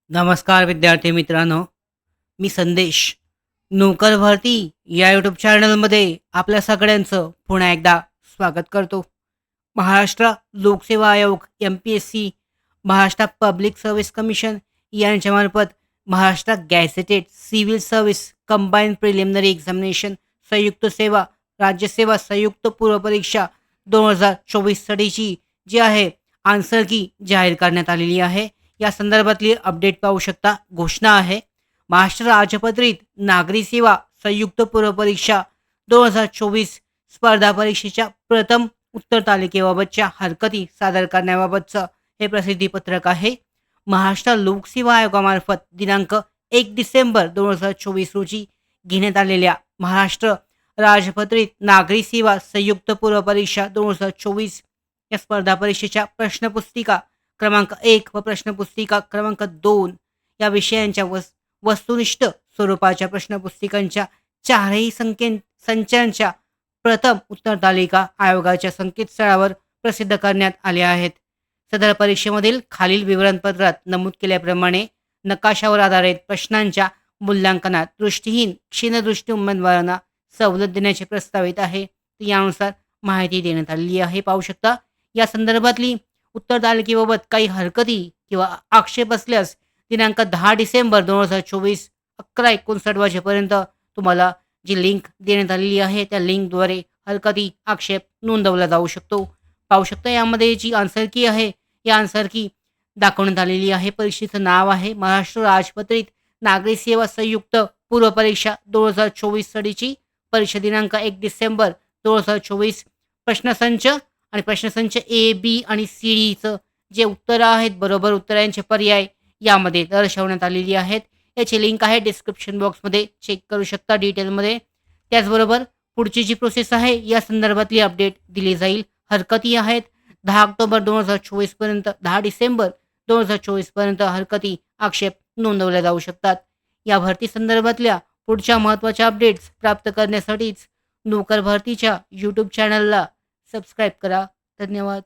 नमस्कार विद्यार्थी मित्रांनो, मी संदेश. नोकर भरती या यूट्यूब चॅनलमध्ये आपल्या सगळ्यांचं पुन्हा एकदा स्वागत करतो. महाराष्ट्र लोकसेवा आयोग MPSC, Maharashtra public service commission यांच्यामार्फत Maharashtra gazetted civil service combine preliminary examination संयुक्त सेवा राज्यसेवा संयुक्त पूर्वपरीक्षा 2024साठीची जी आहे आन्सर की जाहीर करण्यात आलेली आहे. या संदर्भातली अपडेट पाहू शकता. घोषणा आहे, महाराष्ट्र राज्यपत्रित नागरी सेवा संयुक्त पूर्वपरीक्षा 2024 स्पर्धा परीक्षेच्या प्रथम उत्तर तालिकेबाबतच्या हरकती सादर करण्याबाबतचं हे प्रसिद्धीपत्रक आहे. महाराष्ट्र लोकसेवा आयोगामार्फत दिनांक 1 डिसेंबर 2024 रोजी घेण्यात आलेल्या महाराष्ट्र राजपत्रित नागरी सेवा संयुक्त पूर्वपरीक्षा 2024 या स्पर्धा परीक्षेच्या प्रश्नपुस्तिका क्रमांक 1 व प्रश्नपुस्तिका क्रमांक 2 या विषयांच्या वस्तुनिष्ठ स्वरूपाच्या प्रश्नपुस्तिकांच्या चारही संचांच्या प्रथम उत्तर तालिका आयोगाच्या संकेतस्थळावर प्रसिद्ध करण्यात आल्या आहेत. सदर परीक्षेमधील खालील विवरणपत्रात नमूद केल्याप्रमाणे नकाशावर आधारित प्रश्नांच्या मूल्यांकनात दृष्टीहीन क्षीणदृष्टी उमेदवारांना सवलत देण्याचे प्रस्तावित आहे. यानुसार माहिती देण्यात आलेली आहे. पाहू शकता. या संदर्भातली उत्तर तालिकेबाबत काही हरकती किंवा आक्षेप असल्यास दिनांक 10 डिसेंबर 2024 11:59 वाजेपर्यंत तुम्हाला जी लिंक देण्यात आलेली आहे त्या लिंकद्वारे हरकती आक्षेप नोंदवला जाऊ शकतो. पाहू शकता. यामध्ये जी आन्सर की आहे या आन्सर की दाखवण्यात आलेली आहे. परीक्षेचं नाव आहे महाराष्ट्र राजपत्रित नागरी सेवा संयुक्त पूर्वपरीक्षा 2024 साठीची परीक्षा दिनांक 1 डिसेंबर 2024. प्रश्नसंच आणि प्रश्नसंच A, B आणि C, Dचं जे उत्तरं आहेत बरोबर उत्तरांचे पर्याय यामध्ये दर्शवण्यात आलेली आहेत. याची लिंक आहे डिस्क्रिप्शन बॉक्समध्ये, चेक करू शकता डिटेलमध्ये. त्याचबरोबर पुढची जी प्रोसेस आहे या संदर्भातली अपडेट दिली जाईल. हरकती आहेत 10 ऑक्टोबर 2024 पर्यंत 10 डिसेंबर 2024 पर्यंत हरकती आक्षेप नोंदवल्या जाऊ शकतात. या भरती संदर्भातल्या पुढच्या महत्त्वाच्या अपडेट्स प्राप्त करण्यासाठीच नोकर भरतीच्या यूट्यूब चॅनलला सबस्क्राईब करा. धन्यवाद.